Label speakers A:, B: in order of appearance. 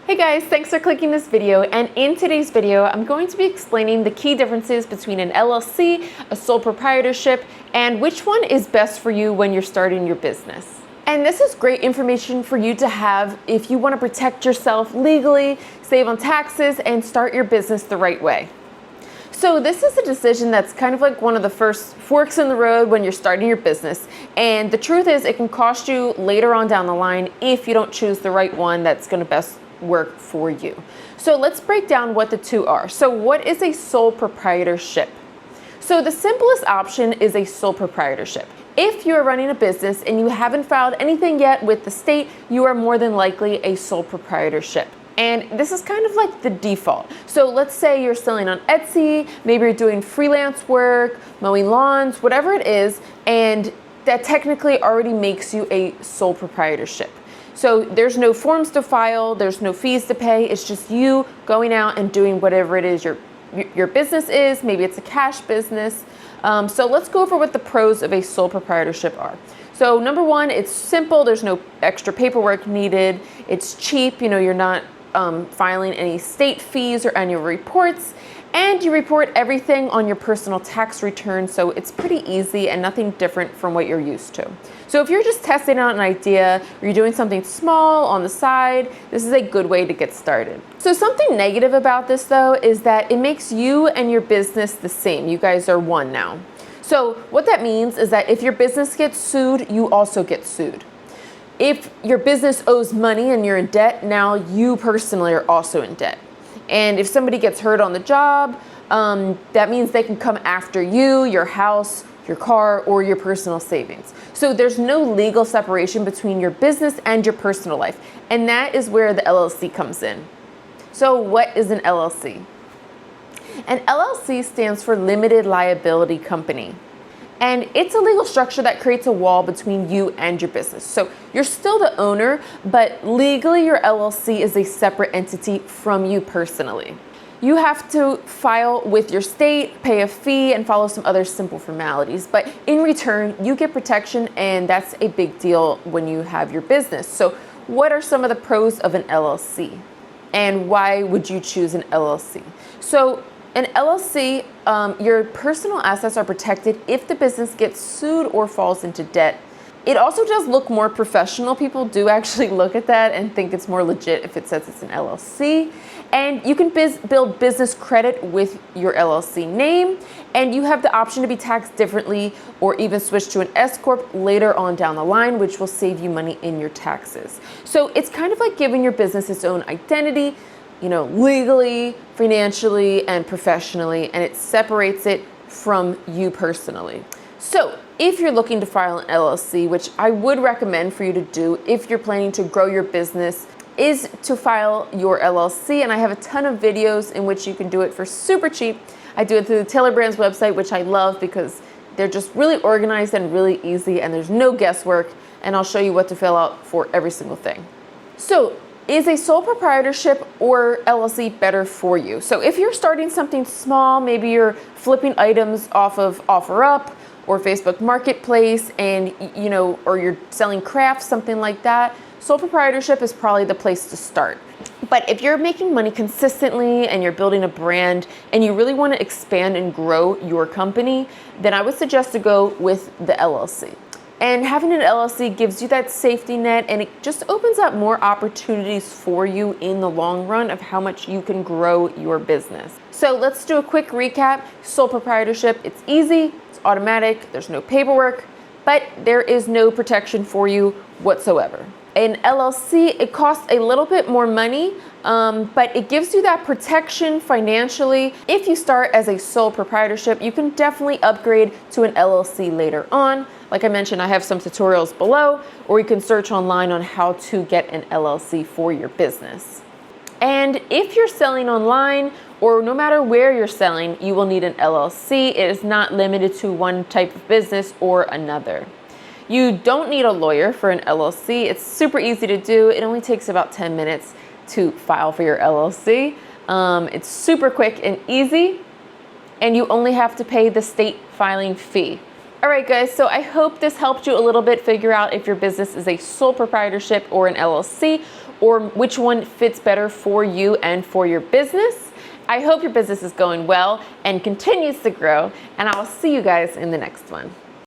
A: Hey guys, thanks for clicking this video, and in today's video I'm going to be explaining the key differences between an LLC, a sole proprietorship, and which one is best for you when you're starting your business. And this is great information for you to have if you want to protect yourself legally, save on taxes, and start your business the right way. So this is a decision that's kind of like one of the first forks in the road when you're starting your business. And the truth is it can cost you later on down the line if you don't choose the right one that's going to best work for you. So let's break down what the two are. So what is a sole proprietorship? So the simplest option is a sole proprietorship. If you're running a business and you haven't filed anything yet with the state, you are more than likely a sole proprietorship. And this is kind of like the default. So let's say you're selling on Etsy, maybe you're doing freelance work, mowing lawns, whatever it is, and that technically already makes you a sole proprietorship. So there's no forms to file, there's no fees to pay, it's just you going out and doing whatever it is your business is. Maybe it's a cash business. So let's go over what the pros of a sole proprietorship are. So number one, it's simple, there's no extra paperwork needed, it's cheap, you're not filing any state fees or annual reports, and you report everything on your personal tax return, so it's pretty easy and nothing different from what you're used to. So if you're just testing out an idea or you're doing something small on the side, this is a good way to get started. So something negative about this though is that it makes you and your business the same. You guys are one now. So what that means is that if your business gets sued, you also get sued. If your business owes money and you're in debt, now you personally are also in debt. And if somebody gets hurt on the job, that means they can come after you, your house, your car, or your personal savings. So there's no legal separation between your business and your personal life. And that is where the LLC comes in. So what is an LLC? An LLC stands for Limited Liability Company. And it's a legal structure that creates a wall between you and your business. So you're still the owner, but legally your LLC is a separate entity from you personally. You have to file with your state, pay a fee, and follow some other simple formalities. But in return, you get protection, and that's a big deal when you have your business. So what are some of the pros of an LLC? And why would you choose an LLC? So an LLC, your personal assets are protected if the business gets sued or falls into debt. It also does look more professional. People do actually look at that and think it's more legit if it says it's an LLC. And you can build business credit with your LLC name, and you have the option to be taxed differently or even switch to an S Corp later on down the line, which will save you money in your taxes. So it's kind of like giving your business its own identity, legally, financially, and professionally, and it separates it from you personally. So if you're looking to file an LLC, which I would recommend for you to do if you're planning to grow your business, is to file your LLC, and I have a ton of videos in which you can do it for super cheap. I do it through the Taylor Brands website, which I love because they're just really organized and really easy, and there's no guesswork, and I'll show you what to fill out for every single thing. So is a sole proprietorship or LLC better for you? So if you're starting something small, maybe you're flipping items off of OfferUp or Facebook Marketplace, and or you're selling crafts, something like that, sole proprietorship is probably the place to start. But if you're making money consistently and you're building a brand and you really want to expand and grow your company, then I would suggest to go with the LLC. And having an LLC gives you that safety net, and it just opens up more opportunities for you in the long run of how much you can grow your business. So let's do a quick recap. Sole proprietorship, it's easy, it's automatic, there's no paperwork, but there is no protection for you whatsoever. An LLC, it costs a little bit more money, but it gives you that protection financially. If you start as a sole proprietorship, you can definitely upgrade to an LLC later on. Like I mentioned, I have some tutorials below, or you can search online on how to get an LLC for your business. And if you're selling online, or no matter where you're selling, you will need an LLC. It is not limited to one type of business or another. You don't need a lawyer for an LLC. It's super easy to do. It only takes about 10 minutes to file for your LLC. It's super quick and easy, and you only have to pay the state filing fee. All right, guys, so I hope this helped you a little bit figure out if your business is a sole proprietorship or an LLC, or which one fits better for you and for your business. I hope your business is going well and continues to grow, and I'll see you guys in the next one.